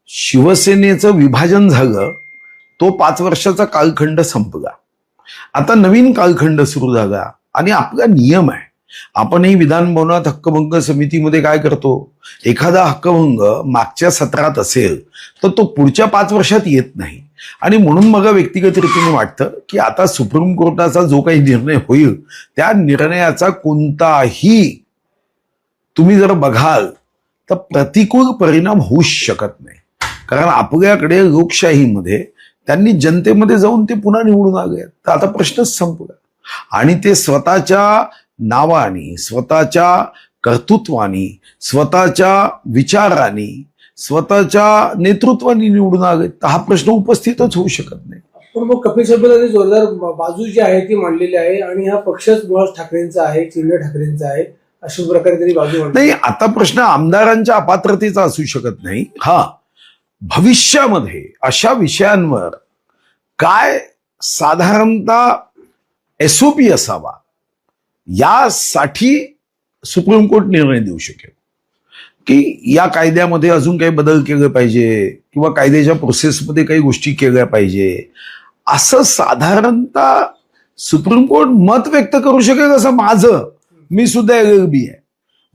शिवसेनेचं विभाजन झालं, तो 5 वर्षाचा कालखंड संपला. आता नवीन कालखंड सुरू झाला आणि आपला नियम आहे. आपणही विधान भवनात हक्कभंग समितीमध्ये काय करतो, एखादा हक्कभंग मागच्या सत्रात असेल तर तो पुढच्या 5 वर्षात येत नाही. आणि म्हणून मला व्यक्तिगत रीतीने वाटतं की आता सुप्रीम कोर्टाचा जो काही निर्णय होईल त्या निर्णयाचा कोणताही तुम्ही जर बघाल तर प्रतिकूल परिणाम होऊच शकत नाही. कारण आपल्याकडे लोकशाहीमध्ये त्यांनी जनतेमध्ये जाऊन ते पुन्हा निवडून आले, तर आता प्रश्नच संपला. आणि ते स्वतःच्या नावानी, स्वतःच्या कर्तृत्वानी, स्वतःच्या विचारांनी, स्वतःच्या नेतृत्वानी निवडून आले, तर हा प्रश्न उपस्थितच होऊ शकत नाही. पण मग कपिल सिब्बल जोरदार बाजू जी आहे ती मांडलेली आहे आणि हा पक्षच मुळात ठाकरेंचा आहे, चिन्ह ठाकरेंचा आहे, अशा प्रकारे तरी बाजू नाही. आता प्रश्न आमदारांच्या अपात्रतेचा असू शकत नाही. भविष्यामध्ये अशा विषयांवर काय साधारणतः SOP असावा यासाठी सुप्रीम कोर्ट निर्णय देऊ शकेल की या कायद्यामध्ये अजून काही बदल केले पाहिजे किंवा कायद्याच्या प्रोसेसमध्ये काही गोष्टी केल्या पाहिजे, असं साधारणतः सुप्रीम कोर्ट मत व्यक्त करू शकेल असं मी सुद्धा LLB आहे.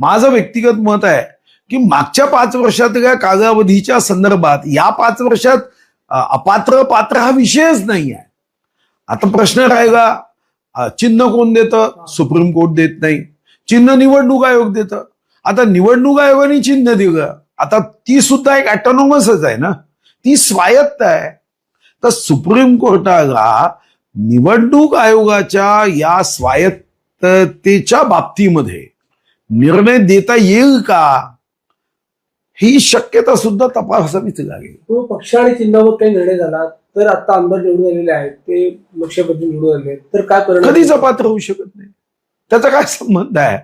माझं व्यक्तिगत मत आहे की मागच्या 5 वर्षातल्या कालावधीच्या संदर्भात या 5 वर्षात अपात्र पात्र हा विषयच नाही आहे. आता प्रश्न राहिला, चिन्ह कोण देतं? सुप्रीम कोर्ट देत नाही. चिन्ह निवडणूक आयोग देतं. आता निवडणूक आयोगाने चिन्ह दिलं, आता ती सुद्धा एक ऑटोनॉमसच आहे ना, ती स्वायत्त आहे. तर सुप्रीम कोर्टाला निवडणूक आयोगाच्या या स्वायत्ततेच्या बाबतीमध्ये निर्णय देता येईल का, ही शक्यता सुद्धा तपासावीच लागेल. तो पक्ष आणि चिन्हावर काही निर्णय झाला तर आता आमदार निवडून आलेले आहेत, ते लक्षपती निवडून आले तर काय परिणाम? कधीच अपात्र होऊ शकत नाही. त्याचा काय संबंध आहे?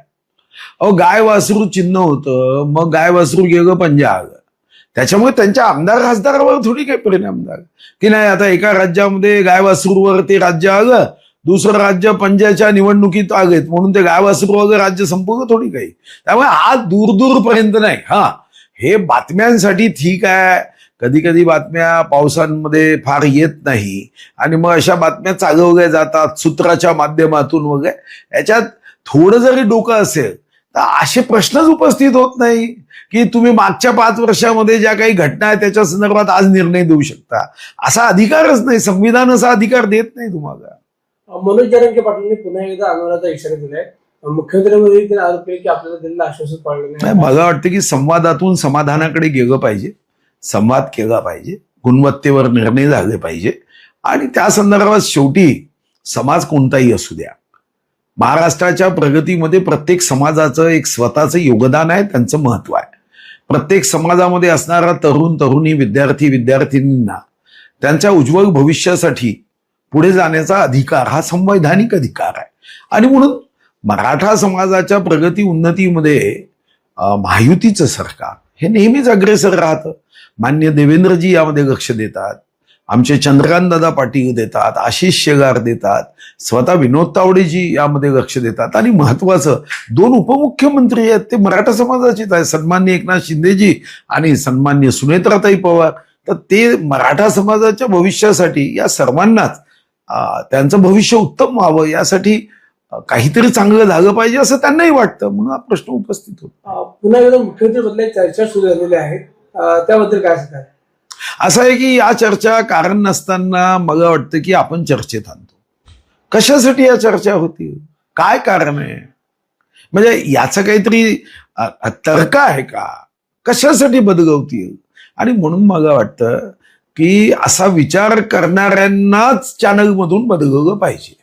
गाय वासरू चिन्ह होतं, मग गाय वासरू गेलं पंजाब, त्याच्यामुळे त्यांच्या आमदार खासदारावर थोडी काही परिणाम झाला की नाही. आता एका राज्यामध्ये गाय वासरूवर ते राज्य आलं, दुसरं राज्य पंजाच्या निवडणुकीत आलेत म्हणून ते गाय वासरू वगैरे राज्य संपवलं थोडी काही. त्यामुळे हा दूर नाही. हे बातम्यांसाठी ठीक आहे, कधी कधी बातम्या पावसांमध्ये फार येत नाही आणि मग अशा बातम्या चालवल्या जातात सूत्राच्या माध्यमातून वगैरे. याच्यात थोडं जरी डोकं असेल तर असे प्रश्नच उपस्थित होत नाही की तुम्ही मागच्या 5 वर्षामध्ये ज्या काही घटना आहेत त्याच्या संदर्भात आज निर्णय देऊ शकता. असा अधिकारच नाही, संविधान असा अधिकार देत नाही तुम्हाला. मनोज जरांगे पाटीलने पुन्हा एकदा आंदोलनाचा इशारा दिलाय. मुख्यमंत्र्यांमध्ये त्यांनी आरोप केले की आपल्याला दिलेलं आश्वासन पाळलं नाही. मला वाटतं की संवादातून समाधानाकडे गेलं पाहिजे, संवाद केला पाहिजे, गुणवत्तेवर निर्णय झाले पाहिजे. आणि त्या संदर्भात शेवटी समाज कोणताही असू द्या, महाराष्ट्राच्या प्रगतीमध्ये प्रत्येक समाजाचं एक स्वतःचं योगदान आहे, त्यांचं महत्व आहे. प्रत्येक समाजामध्ये असणारा तरुण तरुणी, विद्यार्थी विद्यार्थिनींना त्यांच्या उज्ज्वल भविष्यासाठी पुढे जाण्याचा अधिकार हा संवैधानिक अधिकार आहे. आणि म्हणून मराठा समाजाच्या प्रगती उन्नतीमध्ये महायुतीचं सरकार हे नेहमीच अग्रेसर राहतं. मान्य देवेंद्रजी यामध्ये लक्ष देतात, आमचे चंद्रकांत दादा पाटील देतात, आशिष शेलार देतात, स्वतः विनोद तावडेजी यामध्ये लक्ष देतात. आणि महत्वाचं 2 उपमुख्यमंत्री आहेत ते मराठा समाजाचेच आहेत, सन्मान्य एकनाथ शिंदेजी आणि सन्मान्य सुनेत्राताई पवार. तर ते मराठा समाजाच्या भविष्यासाठी या सर्वांनाच त्यांचं भविष्य उत्तम व्हावं यासाठी काहीतरी चांगलं झालं पाहिजे असं त्यांनाही वाटतं, म्हणून हा प्रश्न उपस्थित होतो. पुन्हा एकदा मुख्यमंत्री बदलायची चर्चा सुरू झालेली आहे, त्याबद्दल काय सांगाल? असं आहे की या चर्चा कारण नसताना मला वाटतं की आपण चर्चेत आणतो. कशासाठी या चर्चा होती, काय कारण आहे, म्हणजे याचं काहीतरी तर्क आहे का, कशासाठी बदलवतील? आणि म्हणून मला वाटतं की असा विचार करणाऱ्यांनाच चॅनलमधून बदलवलं पाहिजे.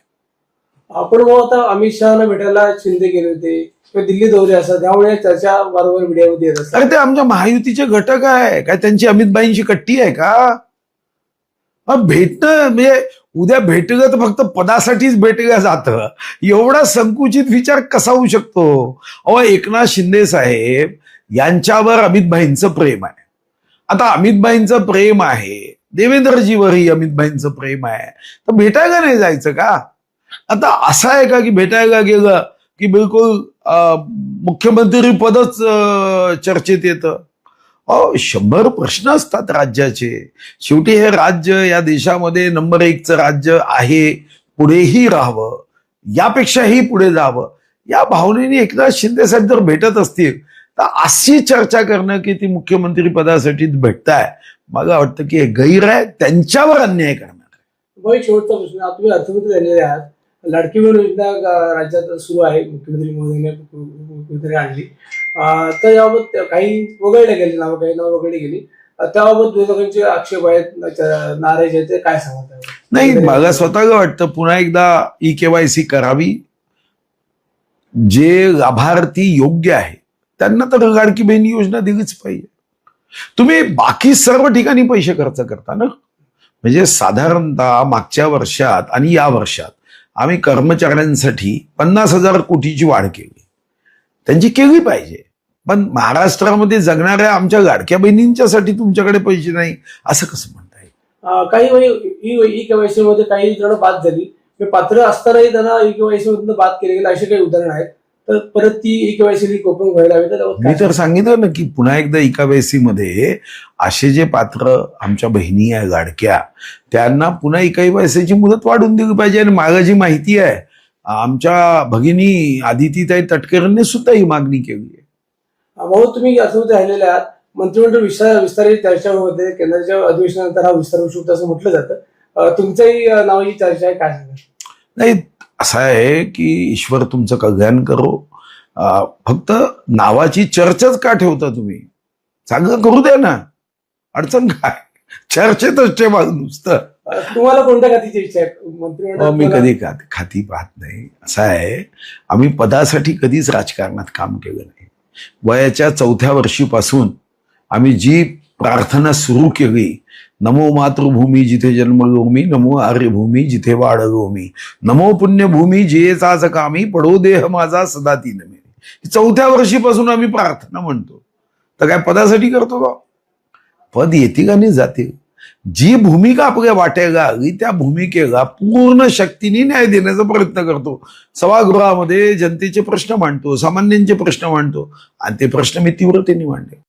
आपण मग आता अमित शहाना भेटायला शिंदे गेले होते किंवा दिल्ली दौरे असतात, त्यामुळे चर्चा वारंवार मीडियामध्ये येत असतात. अरे ते आमच्या महायुतीचे घटक आहे काय, त्यांची अमितभाईंची कट्टी आहे का? भेटणं म्हणजे उद्या भेटलं तर फक्त पदासाठीच भेटलं जातं, एवढा संकुचित विचार कसा होऊ शकतो? एकनाथ शिंदे साहेब यांच्यावर अमितभाईंचं प्रेम आहे. आता अमितभाईंचं प्रेम आहे, देवेंद्रजीवरही अमितभाईंचं प्रेम आहे, तर भेटायला नाही जायचं का? आता असं आहे का की भेटायला गेलं की बिलकुल मुख्यमंत्री पदच चर्चेत येतं? 100 प्रश्न असतात राज्याचे. शेवटी हे राज्य या देशामध्ये नंबर 1चं राज्य आहे, पुढेही राहावं, यापेक्षाही पुढे जावं, या भावनेने एकनाथ शिंदे साहेब जर भेटत असतील तर अशी चर्चा करणं की ती मुख्यमंत्री पदासाठी भेटताय, मला वाटतं की हे गैर आहे, त्यांच्यावर अन्याय करणार. भाई शेवटचा प्रश्न, आता तुम्ही अर्थमंत्री झालेले आहात, लाडकी बहीण योजना राज्यात सुरू आहे, मुख्यमंत्री महोदयाने आणली, तर याबाबत काही वगळले गेले नावं, काही नावं वगळली गेली, त्याबाबत विरोधकांचे आक्षेप आहेत, नाराज आहेत, ते काय सांगतात? नाही, मला स्वतःला वाटतं पुन्हा एकदा EKYC करावी. जे लाभार्थी योग्य आहे त्यांना तर लाडकी बहीण योजना दिलीच पाहिजे. तुम्ही बाकी सर्व ठिकाणी पैसे खर्च करता ना. म्हणजे साधारणतः मागच्या वर्षात आणि या वर्षात आम्ही कर्मचाऱ्यांसाठी 50,000 कोटीची वाढ केली, त्यांची केली पाहिजे. पण महाराष्ट्रामध्ये जगणाऱ्या आमच्या लाडक्या बहिणींच्यासाठी तुमच्याकडे पैसे नाही, असं कसं म्हणता येईल? काही EKYC मध्ये काही जण बाद झाली, पात्र असतानाही त्यांना EKYC मधून बाद केले गेले, असे काही उदाहरण आहेत. तर परत ती EKYC ओपन व्हायला हवी. तर मी तर सांगितलं ना की पुन्हा एकदा EKYC मध्ये असे जे पात्र आमच्या बहिणी आहे लाडक्या, त्यांना पुन्हा EKYC ची मुदत वाढवून दिली पाहिजे. आणि मला जी माहिती आहे, आमच्या भगिनी आदितीताई तटकरेंनी सुद्धा ही मागणी केली आहे. भाऊ, तुम्ही अर्थमंत्री राहिलेले आहात, मंत्रिमंडळ विस्तारित चर्चा होते, केंद्राच्या अधिवेशनानंतर हा विस्तार होऊ शकतो असं म्हटलं जातं. तुमच्याही नावाची चर्चा आहे, काय सांगा? नाही, असं आहे की ईश्वर तुमचं कल्याण करो. फक्त नावाची चर्चाच का ठेवता तुम्ही? चांगलं करू द्या ना, अडचण काय? चर्चेतच ठेवा नुसतं. तुम्हाला कोणत्या खात्याची इच्छा आहे मंत्रिमंडळ? मी कधी खाती पाहत नाही. असं आहे, आम्ही पदासाठी कधीच राजकारणात काम केलं नाही. वयाच्या 4थ्या वर्षीपासून आम्ही जी प्रार्थना सुरू केली, नमो मातृभूमी जिथे जन्मभूमी, नमो आर्यभूमी जिथे वाढभूमी, नमो पुण्यभूमी जियेचाच कामी, पडो देह माझा सदा तीन मे. 4थ्या वर्षीपासून आम्ही प्रार्थना म्हणतो. तर काय पदासाठी करतो का? पद येतील आणि जातील. जी भूमिका आपल्या वाट्याला आली त्या भूमिकेला पूर्ण शक्तीने न्याय देण्याचा प्रयत्न करतो. सभागृहामध्ये जनतेचे प्रश्न मांडतो, सामान्यांचे प्रश्न मांडतो, आणि ते प्रश्न मी तीव्रतेने मांडले.